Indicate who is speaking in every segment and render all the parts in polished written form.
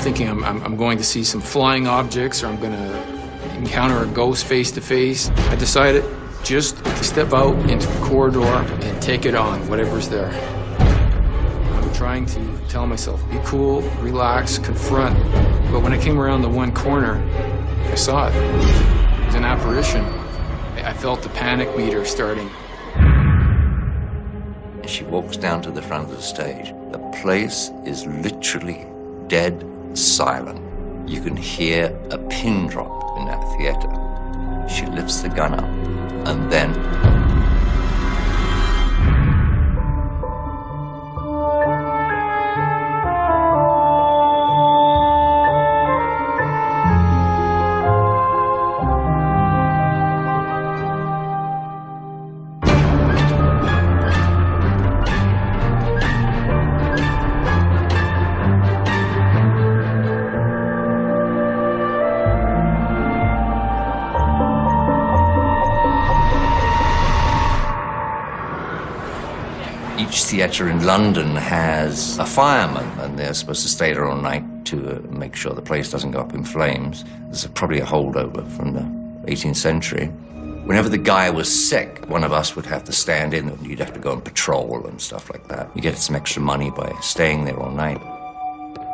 Speaker 1: thinking I'm going to see some flying objects or I'm going to encounter a ghost face to face. I decided just to step out into the corridor and take it on, whatever's there. I'm trying to tell myself, be cool, relax, confront. But when I came around the one corner, I saw it. It was an apparition. I felt the panic meter starting.
Speaker 2: She walks down to the front of the stage. The place is literally dead silent. You can hear a pin drop in that theater. She lifts the gun up, and then each theatre in London has a fireman, and they're supposed to stay there all night to make sure the place doesn't go up in flames. There's probably a holdover from the 18th century. Whenever the guy was sick, one of us would have to stand in, and you'd have to go and patrol and stuff like that. You get some extra money by staying there all night.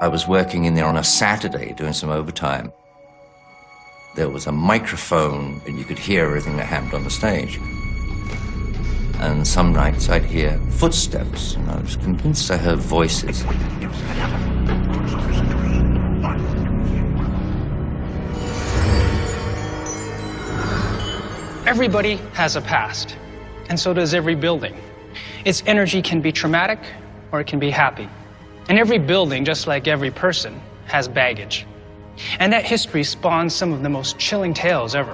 Speaker 2: I was working in there on a Saturday doing some overtime. There was a microphone, and you could hear everything that happened on the stage. And some nights I'd hear footsteps, and I was convinced I heard voices.
Speaker 3: Everybody has a past, and so does every building. Its energy can be traumatic, or it can be happy. And every building, just like every person, has baggage. And that history spawns some of the most chilling tales ever.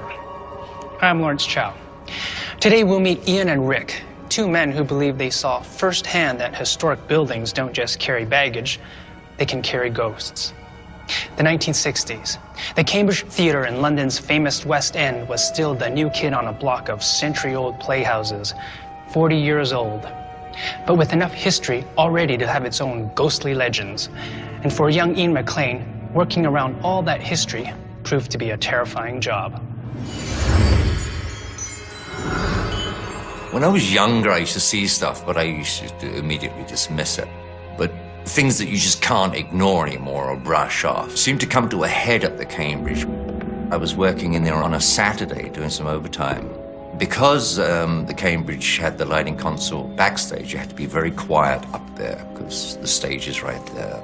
Speaker 3: I'm Lawrence Chow. Today we'll meet Ian and Rick, two men who believe they saw firsthand that historic buildings don't just carry baggage, they can carry ghosts. The 1960s. The Cambridge Theatre in London's famous West End was still the new kid on a block of century-old playhouses, 40 years old, but with enough history already to have its own ghostly legends. And for young Ian McLean, working around all that history proved to be a terrifying job.
Speaker 2: When I was younger, I used to see stuff, but I used to immediately dismiss it. But things that you just can't ignore anymore or brush off seemed to come to a head at the Cambridge. I was working in there on a Saturday doing some overtime. Because the Cambridge had the lighting console backstage, you had to be very quiet up there because the stage is right there.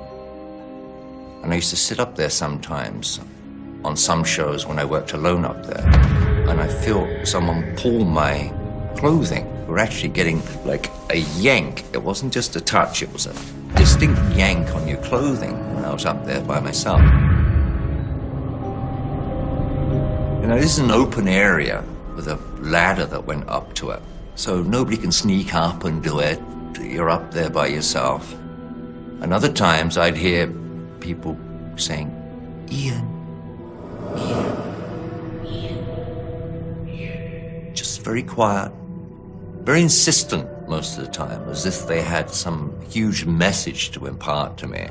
Speaker 2: And I used to sit up there sometimes on some shows when I worked alone up there, and I feel someone pull my clothing. We're actually getting like a yank. It wasn't just a touch, it was a distinct yank on your clothing when I was up there by myself. You know, this is an open area with a ladder that went up to it, so nobody can sneak up and do it. You're up there by yourself. And other times I'd hear people saying, Ian, Ian. Just very quiet, very insistent most of the time, as if they had some huge message to impart to me.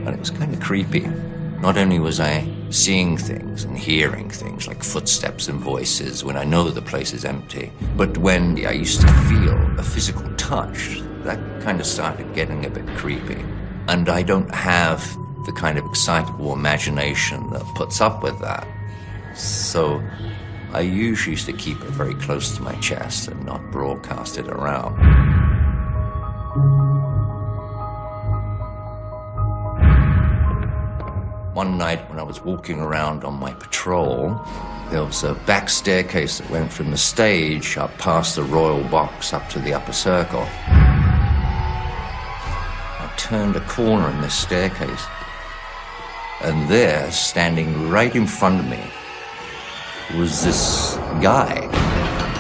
Speaker 2: And it was kind of creepy. Not only was I seeing things and hearing things like footsteps and voices when I know the place is empty, but when I used to feel a physical touch, that kind of started getting a bit creepy. And I don't have the kind of excitable imagination that puts up with that. So I usually used to keep it very close to my chest and not broadcast it around. One night when I was walking around on my patrol, there was a back staircase that went from the stage up past the royal box up to the upper circle. I turned a corner in this staircase, and there, standing right in front of me, was this guy.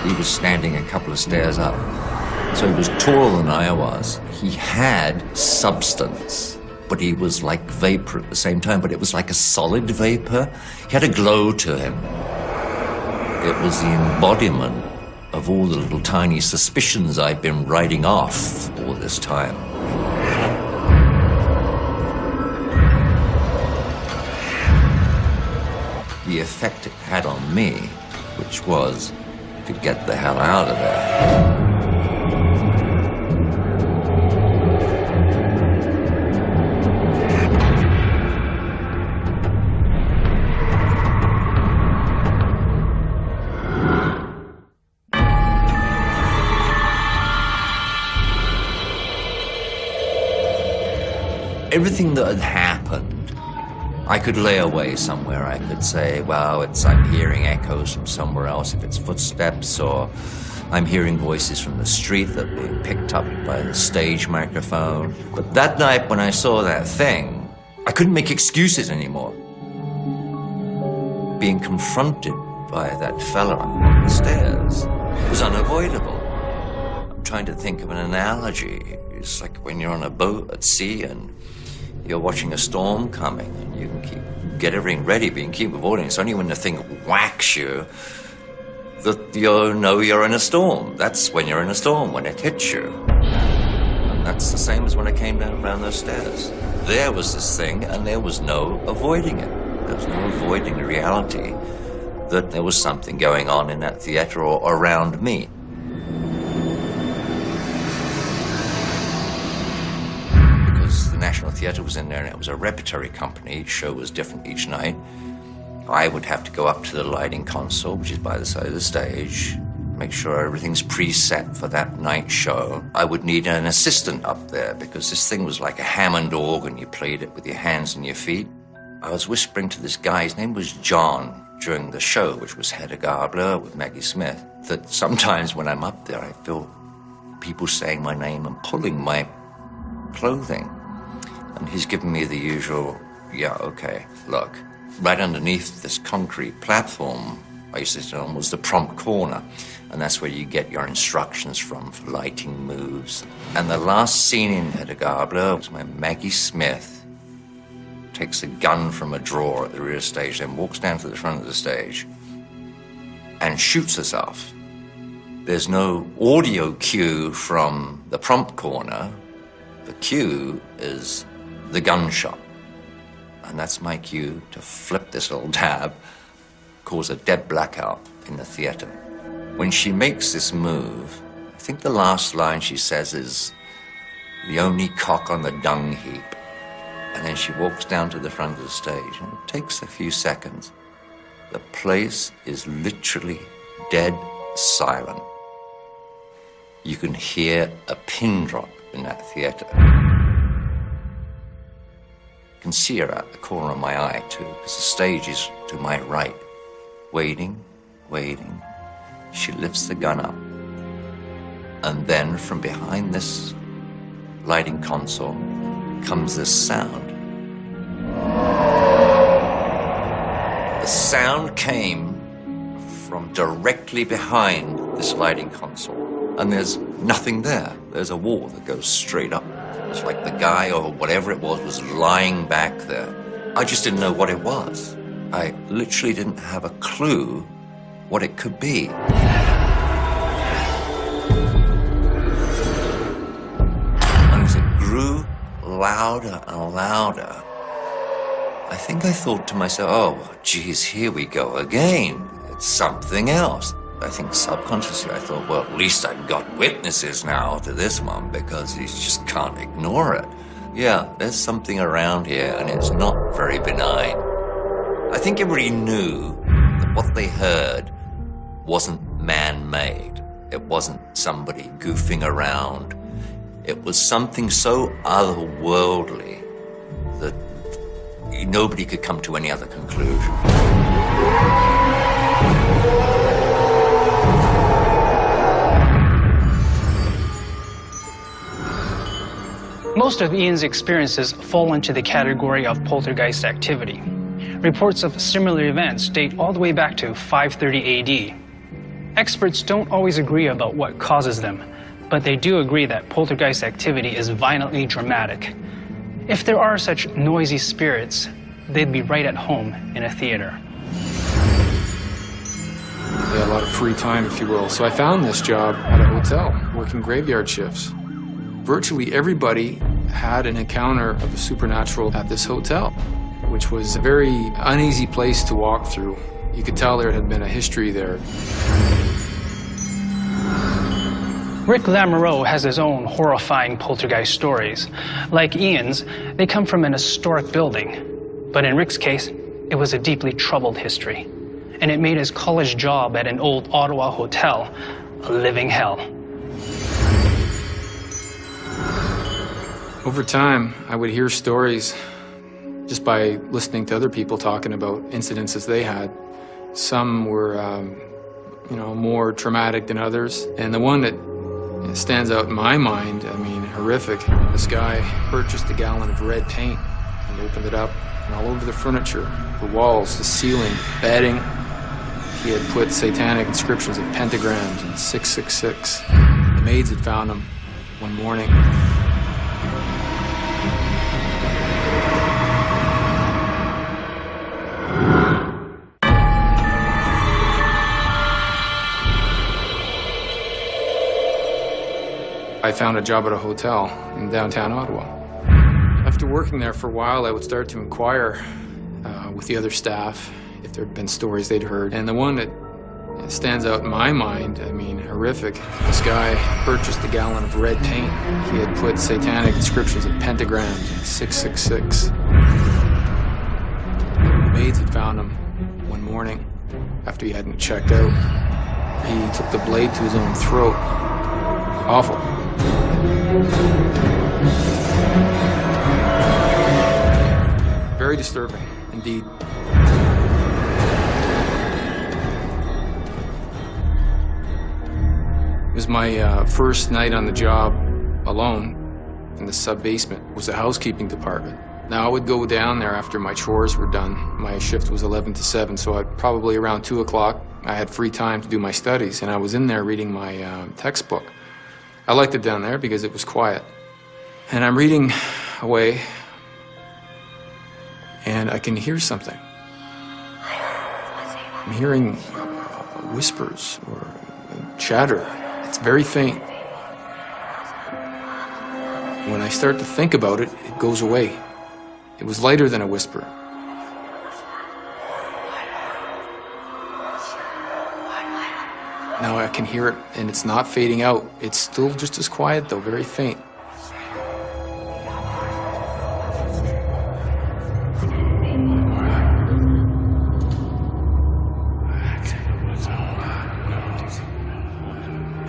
Speaker 2: He was standing a couple of stairs up. So he was taller than I was. He had substance, but he was like vapor at the same time, but it was like a solid vapor. He had a glow to him. It was the embodiment of all the little tiny suspicions I'd been writing off all this time. The effect it had on me, which was to get the hell out of there. Everything that had happened, I could lay away somewhere. I could say, well, I'm hearing echoes from somewhere else, if it's footsteps, or I'm hearing voices from the street that are being picked up by the stage microphone. But that night when I saw that thing, I couldn't make excuses anymore. Being confronted by that fella on the stairs was unavoidable. I'm trying to think of an analogy. It's like when you're on a boat at sea and you're watching a storm coming and you can get everything ready, but you can keep avoiding it. It's only when the thing whacks you that you know you're in a storm. That's when you're in a storm, when it hits you. And that's the same as when I came down around those stairs. There was this thing and there was no avoiding it. There was no avoiding the reality that there was something going on in that theater or around me. The National Theatre was in there, and it was a repertory company. Each show was different each night. I would have to go up to the lighting console, which is by the side of the stage, make sure everything's preset for that night's show. I would need an assistant up there because this thing was like a Hammond organ. You played it with your hands and your feet. I was whispering to this guy, his name was John, during the show, which was Hedda Gabler with Maggie Smith, that sometimes when I'm up there, I feel people saying my name and pulling my clothing. And he's giving me the usual, yeah, okay, look. Right underneath this concrete platform I used to sit on was the prompt corner. And that's where you get your instructions from for lighting moves. And the last scene in Hedda Gabler was when Maggie Smith takes a gun from a drawer at the rear stage, then walks down to the front of the stage and shoots herself. There's no audio cue from the prompt corner. The cue is the gunshot. And that's my cue to flip this little tab, cause a dead blackout in the theater. When she makes this move, I think the last line she says is, "The only cock on the dung heap." And then she walks down to the front of the stage, and it takes a few seconds. The place is literally dead silent. You can hear a pin drop in that theater. I can see her out the corner of my eye, too, because the stage is to my right. Waiting, waiting. She lifts the gun up. And then from behind this lighting console comes this sound. The sound came from directly behind this lighting console. And there's nothing there. There's a wall that goes straight up. It's like the guy or whatever it was lying back there. I just didn't know what it was. I literally didn't have a clue what it could be. And as it grew louder and louder, I think I thought to myself, oh, geez, here we go again. It's something else. I think subconsciously I thought, well, at least I've got witnesses now to this one because he just can't ignore it. Yeah, there's something around here and it's not very benign. I think everybody knew that what they heard wasn't man-made. It wasn't somebody goofing around. It was something so otherworldly that nobody could come to any other conclusion.
Speaker 3: Most of Ian's experiences fall into the category of poltergeist activity. Reports of similar events date all the way back to 530 AD. Experts don't always agree about what causes them, but they do agree that poltergeist activity is violently dramatic. If there are such noisy spirits, they'd be right at home in a theater.
Speaker 1: I had a lot of free time, if you will, so I found this job at a hotel, working graveyard shifts. Virtually everybody had an encounter of the supernatural at this hotel, which was a very uneasy place to walk through. You could tell there had been a history there.
Speaker 3: Rick Lamoureux has his own horrifying poltergeist stories. Like Ian's, they come from an historic building. But in Rick's case, it was a deeply troubled history. And it made his college job at an old Ottawa hotel a living hell.
Speaker 1: Over time, I would hear stories just by listening to other people talking about incidences they had. Some were, more traumatic than others. And the one that stands out in my mind, I mean, horrific. This guy purchased a gallon of red paint and opened it up, and all over the furniture, the walls, the ceiling, bedding, he had put satanic inscriptions of pentagrams and 666. The maids had found him one morning. I found a job at a hotel in downtown Ottawa. After working there for a while, I would start to inquire with the other staff if there had been stories they'd heard. And the one that stands out in my mind, I mean, horrific. This guy purchased a gallon of red paint. He had put satanic inscriptions of pentagrams and 666. The maids had found him one morning after he hadn't checked out. He took the blade to his own throat. Awful. Very disturbing, indeed. It was my first night on the job alone in the sub-basement. It was the housekeeping department. Now, I would go down there after my chores were done. My shift was 11 to 7, so I'd probably around 2 o'clock, I had free time to do my studies, and I was in there reading my textbook. I liked it down there because it was quiet. And I'm reading away, and I can hear something. I'm hearing whispers or chatter. It's very faint. When I start to think about it, it goes away. It was lighter than a whisper. Now I can hear it, and it's not fading out. It's still just as quiet, though, very faint.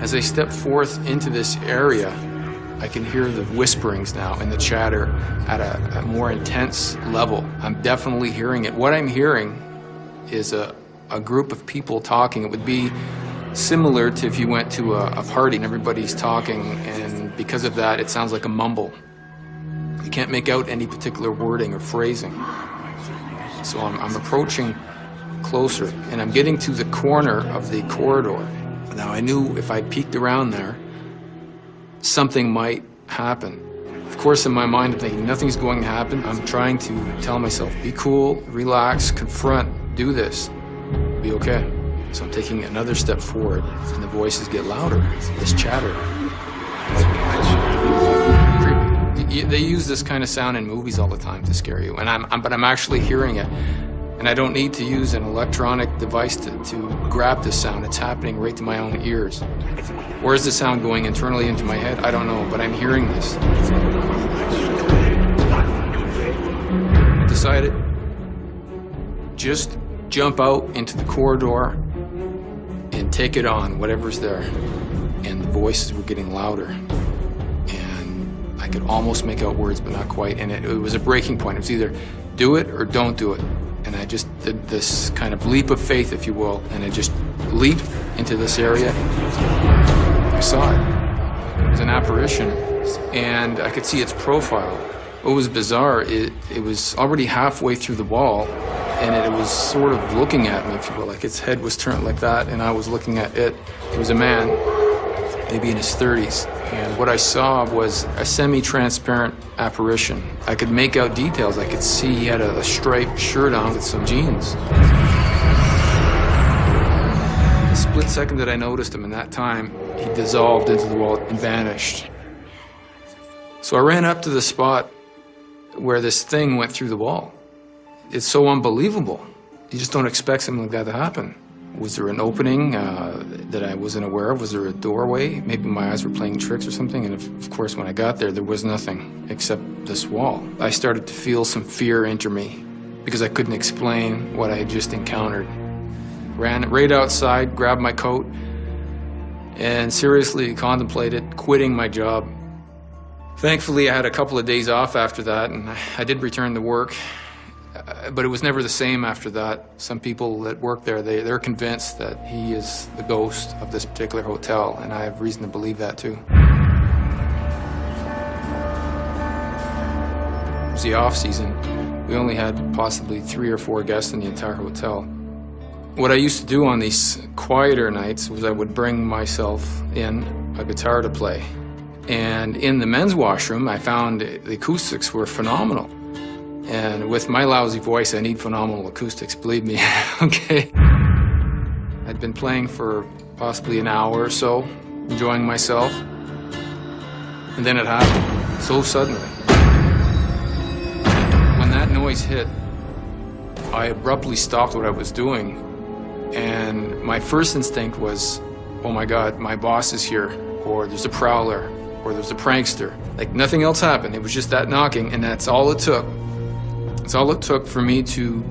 Speaker 1: As I step forth into this area, I can hear the whisperings now and the chatter at a more intense level. I'm definitely hearing it. What I'm hearing is a group of people talking. It would be similar to if you went to a party and everybody's talking, and because of that, it sounds like a mumble. You can't make out any particular wording or phrasing. So I'm approaching closer, and I'm getting to the corner of the corridor. Now, I knew if I peeked around there, something might happen. Of course, in my mind, I'm thinking nothing's going to happen. I'm trying to tell myself, be cool, relax, confront, do this, be okay. So I'm taking another step forward, and the voices get louder, this chatter. They use this kind of sound in movies all the time to scare you, but I'm actually hearing it. And I don't need to use an electronic device to grab this sound. It's happening right to my own ears. Where's the sound going internally into my head? I don't know, but I'm hearing this. I decided, just jump out into the corridor and take it on, whatever's there. And the voices were getting louder. And I could almost make out words, but not quite. And it was a breaking point. It was either do it or don't do it. And I just did this kind of leap of faith, if you will, and I just leaped into this area. I saw it. It was an apparition, and I could see its profile. What was bizarre, it was already halfway through the wall, and it was sort of looking at me, if you will, like its head was turned like that, and I was looking at it. It was a man, maybe in his 30s, and what I saw was a semi-transparent apparition. I could make out details. I could see he had a striped shirt on with some jeans. The split second that I noticed him in that time, he dissolved into the wall and vanished. So I ran up to the spot where this thing went through the wall. It's so unbelievable. You just don't expect something like that to happen. Was there an opening that I wasn't aware of? Was there a doorway? Maybe my eyes were playing tricks or something. And of course, when I got there, there was nothing except this wall. I started to feel some fear enter me because I couldn't explain what I had just encountered. Ran right outside, grabbed my coat, and seriously contemplated quitting my job. Thankfully, I had a couple of days off after that, and I did return to work. But it was never the same after that. Some people that work there, they're convinced that he is the ghost of this particular hotel, and I have reason to believe that too. It was the off-season. We only had possibly 3 or 4 guests in the entire hotel. What I used to do on these quieter nights was I would bring myself in a guitar to play. And in the men's washroom, I found the acoustics were phenomenal. And with my lousy voice, I need phenomenal acoustics, believe me, okay? I'd been playing for possibly an hour or so, enjoying myself. And then it happened, so suddenly. When that noise hit, I abruptly stopped what I was doing. And my first instinct was, oh my God, my boss is here, or there's a prowler, or there's a prankster. Like nothing else happened, it was just that knocking, and that's all it took. It's all it took for me to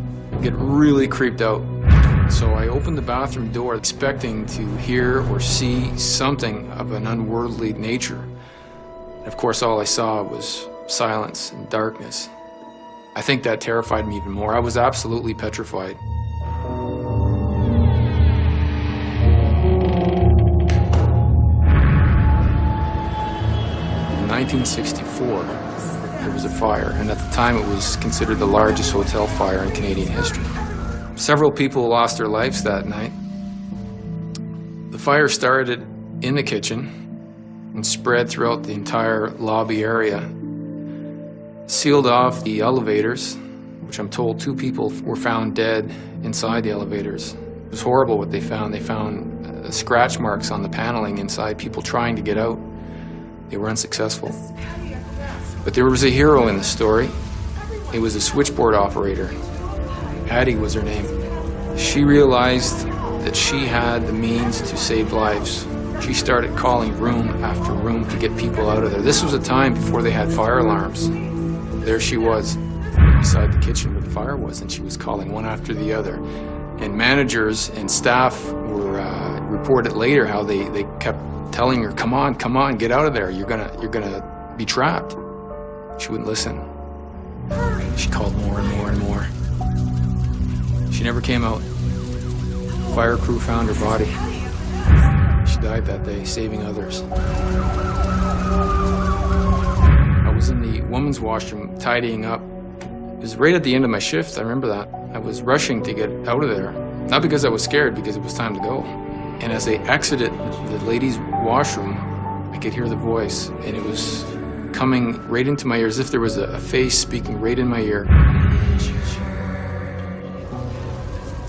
Speaker 1: get really creeped out. So I opened the bathroom door expecting to hear or see something of an unworldly nature. And of course, all I saw was silence and darkness. I think that terrified me even more. I was absolutely petrified. In 1964, there was a fire, and at the time it was considered the largest hotel fire in Canadian history. Several people lost their lives that night. The fire started in the kitchen and spread throughout the entire lobby area. Sealed off the elevators, which I'm told 2 people were found dead inside the elevators. It was horrible what they found. They found scratch marks on the paneling inside, people trying to get out. They were unsuccessful. But there was a hero in the story. It was a switchboard operator. Addie was her name. She realized that she had the means to save lives. She started calling room after room to get people out of there. This was a time before they had fire alarms. There she was, beside the kitchen where the fire was, and she was calling one after the other. And managers and staff were reported later how they kept telling her, come on, get out of there. You're gonna be trapped. She wouldn't listen. She called more and more and more. She never came out. The fire crew found her body. She died that day, saving others. I was in the women's washroom tidying up. It was right at the end of my shift, I remember that. I was rushing to get out of there. Not because I was scared, because it was time to go. And as I exited the ladies' washroom, I could hear the voice, and it was coming right into my ear, as if there was a face speaking right in my ear.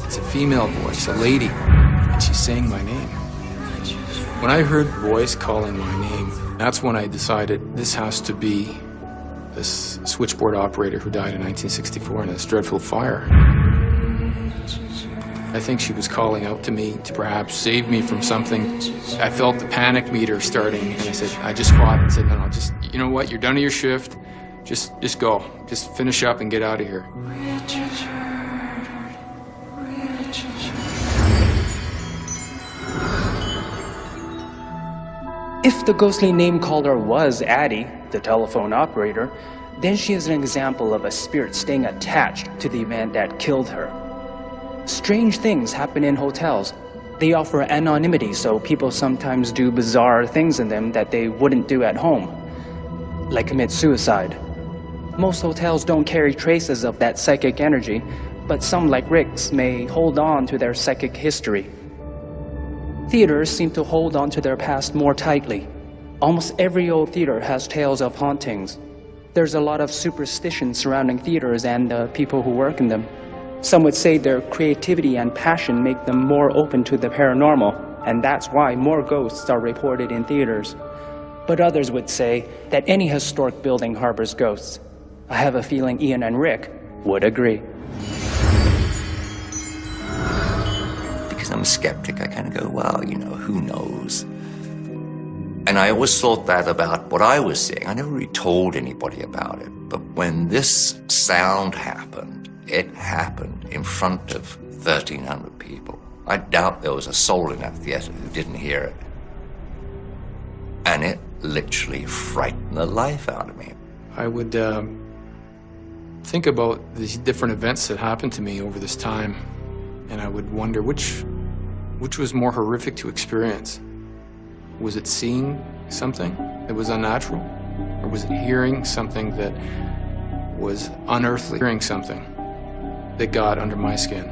Speaker 1: It's a female voice, a lady, and she's saying my name. When I heard the voice calling my name, that's when I decided this has to be this switchboard operator who died in 1964 in this dreadful fire. I think she was calling out to me to perhaps save me from something. I felt the panic meter starting, and I just fought and said, no, just, you know what, you're done with your shift, just go. Just finish up and get out of here.
Speaker 3: If the ghostly name caller was Addie, the telephone operator, then she is an example of a spirit staying attached to the event that killed her. Strange things happen in hotels. They offer anonymity, so people sometimes do bizarre things in them that they wouldn't do at home, like commit suicide. Most hotels don't carry traces of that psychic energy, but some, like Rick's, may hold on to their psychic history. Theaters seem to hold on to their past more tightly. Almost every old theater has tales of hauntings. There's a lot of superstition surrounding theaters and the people who work in them. Some would say their creativity and passion make them more open to the paranormal, and that's why more ghosts are reported in theaters. But others would say that any historic building harbors ghosts. I have a feeling Ian and Rick would agree.
Speaker 2: Because I'm a skeptic, I kind of go, well, you know, who knows? And I always thought that about what I was seeing. I never really told anybody about it. But when this sound happened, it happened in front of 1,300 people. I doubt there was a soul in that theater who didn't hear it. And it literally frightened the life out of me.
Speaker 1: I would think about these different events that happened to me over this time, and I would wonder which was more horrific to experience. Was it seeing something that was unnatural? Or was it hearing something that was unearthly? Hearing something that got under my skin?